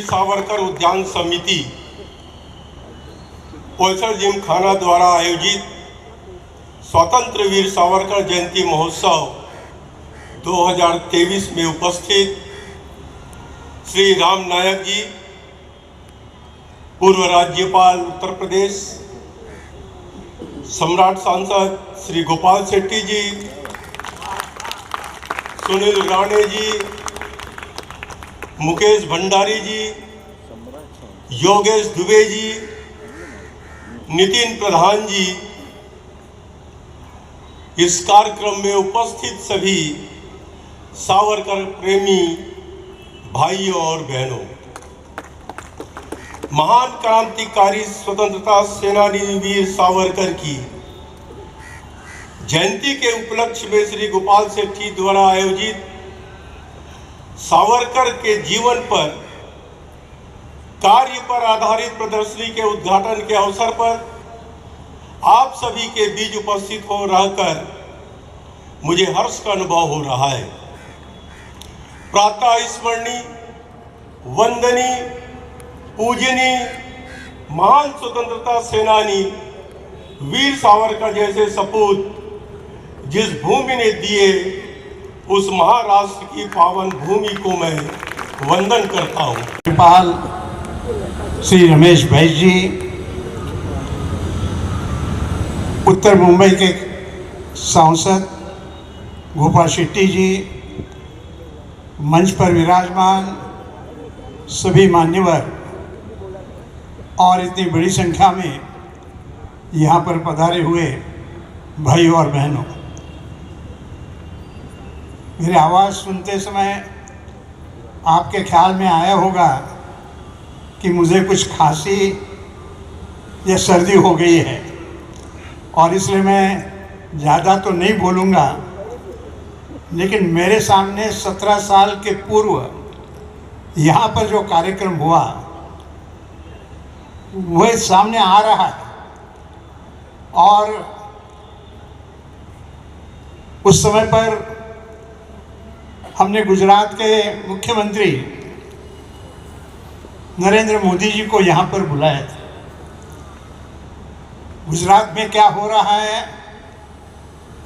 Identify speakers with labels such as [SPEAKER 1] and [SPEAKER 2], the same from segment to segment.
[SPEAKER 1] सावरकर उद्यान समिति पोयसर जिमखाना द्वारा आयोजित स्वतंत्र वीर सावरकर जयंती महोत्सव 2023 में उपस्थित श्री राम नायक जी, पूर्व राज्यपाल उत्तर प्रदेश, सम्राट सांसद श्री गोपाल शेट्टी जी, सुनील राणे जी, मुकेश भंडारी जी, योगेश दुबे जी, नितिन प्रधान जी, इस कार्यक्रम में उपस्थित सभी सावरकर प्रेमी भाइयों और बहनों, महान क्रांतिकारी स्वतंत्रता सेनानी वीर सावरकर की जयंती के उपलक्ष्य में श्री गोपाल शेट्टी द्वारा आयोजित सावरकर के जीवन पर कार्य पर आधारित प्रदर्शनी के उद्घाटन के अवसर पर आप सभी के बीच उपस्थित हो रहकर मुझे हर्ष का अनुभव हो रहा है। प्रातः स्मरणीय, वंदनीय, पूजनीय महान स्वतंत्रता सेनानी वीर सावरकर जैसे सपूत जिस भूमि ने दिए, उस महाराष्ट्र की पावन भूमि को मैं वंदन करता हूँ।
[SPEAKER 2] राज्यपाल श्री रमेश भाई जी, उत्तर मुंबई के सांसद गोपाल शेट्टी जी, मंच पर विराजमान सभी मान्यवर और इतनी बड़ी संख्या में यहाँ पर पधारे हुए भाइयों और बहनों, मेरी आवाज़ सुनते समय आपके ख्याल में आया होगा कि मुझे कुछ खांसी या सर्दी हो गई है और इसलिए मैं ज़्यादा तो नहीं बोलूँगा, लेकिन मेरे सामने 17 साल के पूर्व यहाँ पर जो कार्यक्रम हुआ वह सामने आ रहा है और उस समय पर हमने गुजरात के मुख्यमंत्री नरेंद्र मोदी जी को यहाँ पर बुलाया था। गुजरात में क्या हो रहा है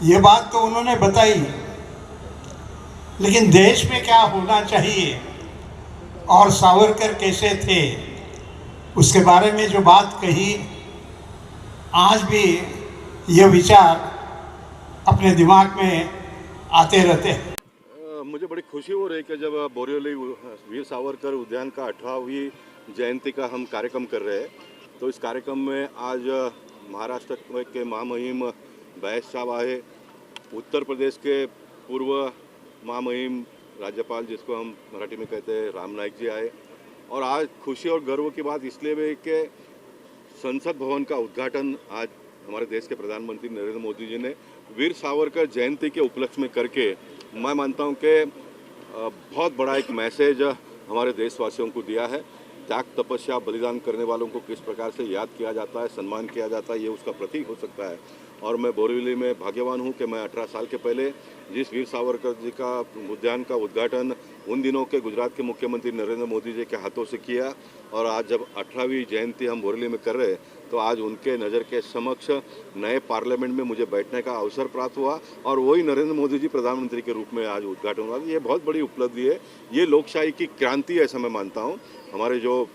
[SPEAKER 2] ये बात तो उन्होंने बताई, लेकिन देश में क्या होना चाहिए और सावरकर कैसे थे उसके बारे में जो बात कही, आज भी ये विचार अपने दिमाग में आते रहते हैं।
[SPEAKER 3] मुझे बड़ी खुशी हो रही है कि जब बोरिवली वीर सावरकर उद्यान का 18वीं जयंती का हम कार्यक्रम कर रहे हैं, तो इस कार्यक्रम में आज महाराष्ट्र के महामहिम बैस साहब आए, उत्तर प्रदेश के पूर्व महामहिम राज्यपाल जिसको हम मराठी में कहते हैं राम नायक जी आए, और आज खुशी और गर्व की बात इसलिए भी कि संसद भवन का उद्घाटन आज हमारे देश के प्रधानमंत्री नरेंद्र मोदी जी ने वीर सावरकर जयंती के उपलक्ष्य में करके, मैं मानता हूं कि बहुत बड़ा एक मैसेज हमारे देशवासियों को दिया है। त्याग, तपस्या, बलिदान करने वालों को किस प्रकार से याद किया जाता है, सम्मान किया जाता है, ये उसका प्रतीक हो सकता है। और मैं बोरिवली में भाग्यवान हूं कि मैं 18 साल के पहले जिस वीर सावरकर जी का उद्यान का उद्घाटन उन दिनों के गुजरात के मुख्यमंत्री नरेंद्र मोदी जी के हाथों से किया, और आज जब 18वीं जयंती हम बोरिवली में कर रहे हैं, तो आज उनके नज़र के समक्ष नए पार्लियामेंट में मुझे बैठने का अवसर प्राप्त हुआ और वही नरेंद्र मोदी जी प्रधानमंत्री के रूप में आज उद्घाटन हुआ। ये बहुत बड़ी उपलब्धि है, ये लोकशाही की क्रांति है, ऐसा मैं मानता हूँ। हमारे जो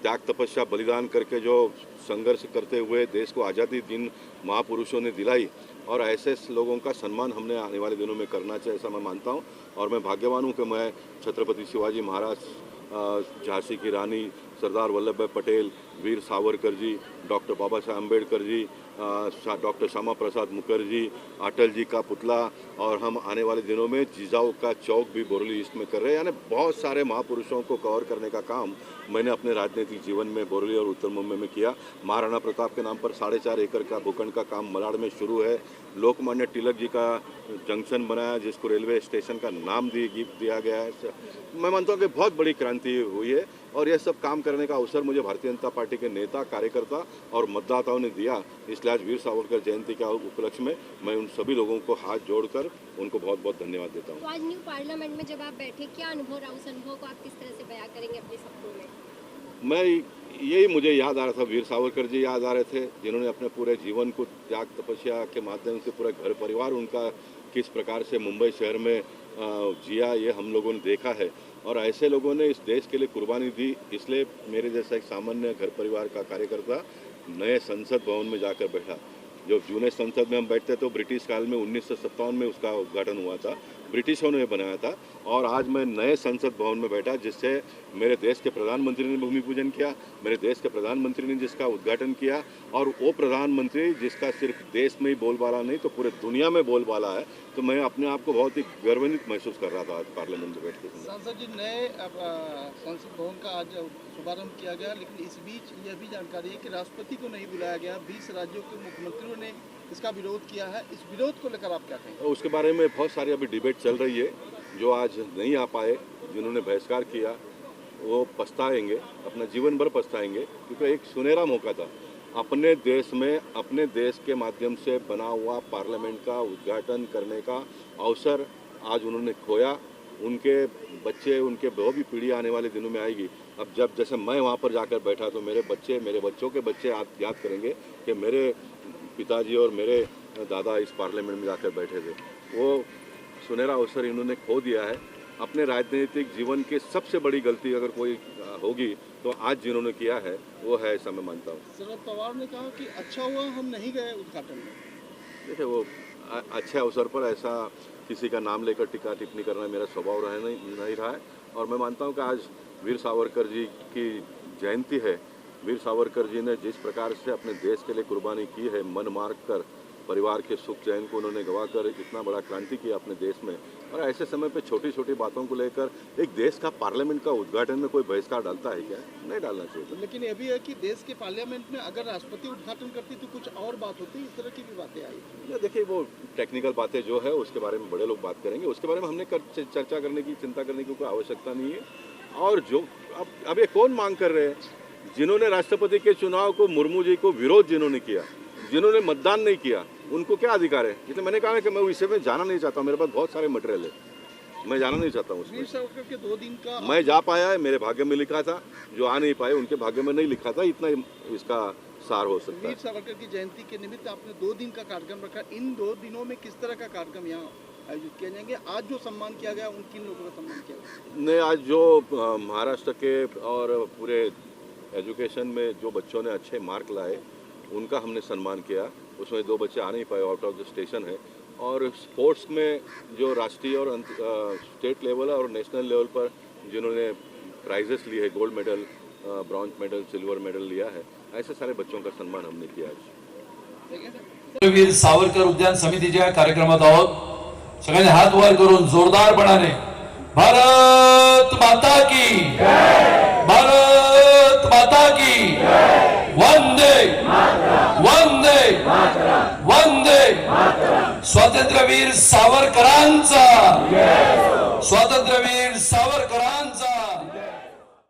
[SPEAKER 3] त्याग, तपस्या, बलिदान करके जो संघर्ष करते हुए देश को आज़ादी जिन महापुरुषों ने दिलाई, और ऐसे लोगों का सम्मान हमने आने वाले दिनों में करना चाहिए, ऐसा मैं मानता हूँ। और मैं भाग्यवान हूँ कि मैं छत्रपति शिवाजी महाराज, झांसी की रानी, सरदार वल्लभ भाई पटेल, वीर सावरकर जी, डॉक्टर बाबा साहब अम्बेडकर जी, डॉक्टर श्यामा प्रसाद मुखर्जी, अटल जी का पुतला, और हम आने वाले दिनों में जिजाऊ का चौक भी बोरिवली ईस्ट में कर रहे हैं। यानी बहुत सारे महापुरुषों को कवर करने का काम मैंने अपने राजनीतिक जीवन में बोरिवली और उत्तर मुंबई में किया। महाराणा प्रताप के नाम पर 4.5 एकड़ का भूखंड का काम मलाड में शुरू है। लोकमान्य तिलक जी का जंक्शन बनाया जिसको रेलवे स्टेशन का नाम दिया गया है। मैं मानता हूँ कि बहुत बड़ी क्रांति हुई है, और यह सब काम करने का अवसर मुझे भारतीय जनता पार्टी के नेता, कार्यकर्ता और मतदाताओं ने दिया। इसलिए आज वीर सावरकर जयंती का उपलक्ष्य में मैं उन सभी लोगों को हाथ जोड़कर उनको बहुत बहुत धन्यवाद देता हूँ।
[SPEAKER 4] तो आज न्यू पार्लियामेंट में जब आप बैठे, क्या अनुभव रहा, उस अनुभव को आप किस तरह से बयां करेंगे अपने शब्दों में?
[SPEAKER 3] मैं यही मुझे याद आ रहा था, वीर सावरकर जी याद आ रहे थे, जिन्होंने अपने पूरे जीवन को त्याग तपस्या के माध्यम से पूरा घर परिवार उनका किस प्रकार से मुंबई शहर में जिया, ये हम लोगों ने देखा है। और ऐसे लोगों ने इस देश के लिए कुर्बानी दी, इसलिए मेरे जैसा एक सामान्य घर परिवार का कार्यकर्ता नए संसद भवन में जाकर बैठा। जो जूने संसद में हम बैठते तो ब्रिटिश काल में 1957 में उसका उद्घाटन हुआ था, ब्रिटिशों ने बनाया था। और आज मैं नए संसद भवन में बैठा, जिससे मेरे देश के प्रधानमंत्री ने भूमि पूजन किया, मेरे देश के प्रधानमंत्री ने जिसका उद्घाटन किया, और वो प्रधानमंत्री जिसका सिर्फ देश में ही बोलबाला नहीं तो पूरे दुनिया में बोलबाला है। तो मैं अपने आप को बहुत ही गर्वान्वित महसूस कर रहा था आज पार्लियामेंट में बैठ के।
[SPEAKER 4] सांसद जी, नए संसद भवन का आज शुभारंभ किया गया, लेकिन इस बीच यह भी जानकारी है कि राष्ट्रपति को नहीं बुलाया गया। 20 राज्यों के मुख्यमंत्रियों ने इसका विरोध किया है। इस विरोध को लेकर आप क्या कहेंगे?
[SPEAKER 3] उसके बारे में बहुत सारी अभी डिबेट चल रही है। जो आज नहीं आ पाए, जिन्होंने बहिष्कार किया, वो पछताएंगे, अपना जीवन भर पछताएंगे, क्योंकि एक सुनहरा मौका था। अपने देश में अपने देश के माध्यम से बना हुआ पार्लियामेंट का उद्घाटन करने का अवसर आज उन्होंने खोया। उनके बच्चे, उनके वो भी पीढ़ी आने वाले दिनों में आएगी। अब जब जैसे मैं वहाँ पर जाकर बैठा तो मेरे बच्चे, मेरे बच्चों के बच्चे याद करेंगे कि मेरे पिताजी और मेरे दादा इस पार्लियामेंट में जाकर बैठे थे। वो सुनहरा अवसर इन्होंने खो दिया है। अपने राजनीतिक जीवन की सबसे बड़ी गलती अगर कोई होगी तो आज जिन्होंने किया है वो है, ऐसा मैं मानता हूँ।
[SPEAKER 4] शरद पवार ने कहा कि अच्छा हुआ हम नहीं गए उद्घाटन में।
[SPEAKER 3] देखिए, वो अच्छे अवसर पर ऐसा किसी का नाम लेकर टिक्का टिप्पणी करना मेरा स्वभाव नहीं रहा है। और मैं मानता हूँ कि आज वीर सावरकर जी की जयंती है। वीर सावरकर जी ने जिस प्रकार से अपने देश के लिए कुर्बानी की है, मन मार कर, परिवार के सुख चैन को उन्होंने गंवाकर इतना बड़ा क्रांति किया अपने देश में। और ऐसे समय पे छोटी छोटी बातों को लेकर एक देश का पार्लियामेंट का उद्घाटन में कोई बहिष्कार डालता है क्या? नहीं डालना चाहिए।
[SPEAKER 4] लेकिन यह भी है कि देश के पार्लियामेंट में अगर राष्ट्रपति उद्घाटन करती तो कुछ और बात होती, इस तरह की भी बातें आई।
[SPEAKER 3] देखिए, वो टेक्निकल बातें जो है उसके बारे में बड़े लोग बात करेंगे, उसके बारे में हमने चर्चा करने की, चिंता करने की कोई आवश्यकता नहीं है। और जो अब ये कौन मांग कर रहे हैं? जिन्होंने राष्ट्रपति के चुनाव को, मुर्मू जी को विरोध जिन्होंने किया, जिन्होंने मतदान नहीं किया, उनको क्या अधिकार है? इसलिए मैंने कहा कि मैं इसे में जाना नहीं चाहता हूँ। मेरे पास बहुत सारे मटेरियल है, मैं जाना नहीं चाहता हूँ
[SPEAKER 4] वीर सावरकर के 2 दिन का
[SPEAKER 3] मैं जा पाया है, मेरे भाग्य में लिखा था। जो आ नहीं पाए उनके भाग्य में नहीं लिखा था। इतना इसका सार हो सकता है।
[SPEAKER 4] वीर सावरकर की जयंती के निमित्त आपने 2 दिन का कार्यक्रम रखा। इन 2 दिनों में किस तरह का कार्यक्रम यहाँ आयोजित किए जाएंगे? आज जो सम्मान किया गया, उन किन लोगों का सम्मान किया गया?
[SPEAKER 3] नहीं, आज जो महाराष्ट्र के और पूरे एजुकेशन में जो बच्चों ने अच्छे मार्क लाए उनका हमने सम्मान किया। उसमें 2 बच्चे आ नहीं पाए, आउट ऑफ द स्टेशन है। और स्पोर्ट्स में जो राष्ट्रीय और स्टेट लेवल और नेशनल लेवल पर जिन्होंने प्राइजेस लिए है, gold medal, bronze medal, silver medal लिया है, ऐसे सारे बच्चों का सम्मान हमने किया आज।
[SPEAKER 5] वीर सावरकर उद्यान समितीच्या कार्यक्रमात आहोत। सगळ्यांनी हात वर करून जोरदारपणाने भारत माता की जय, भारत माता की जय, वंदे वंदे वंदे। स्वातंत्र्यवीर सावरकरांचा, स्वातंत्र्यवीर सावरकरांचा।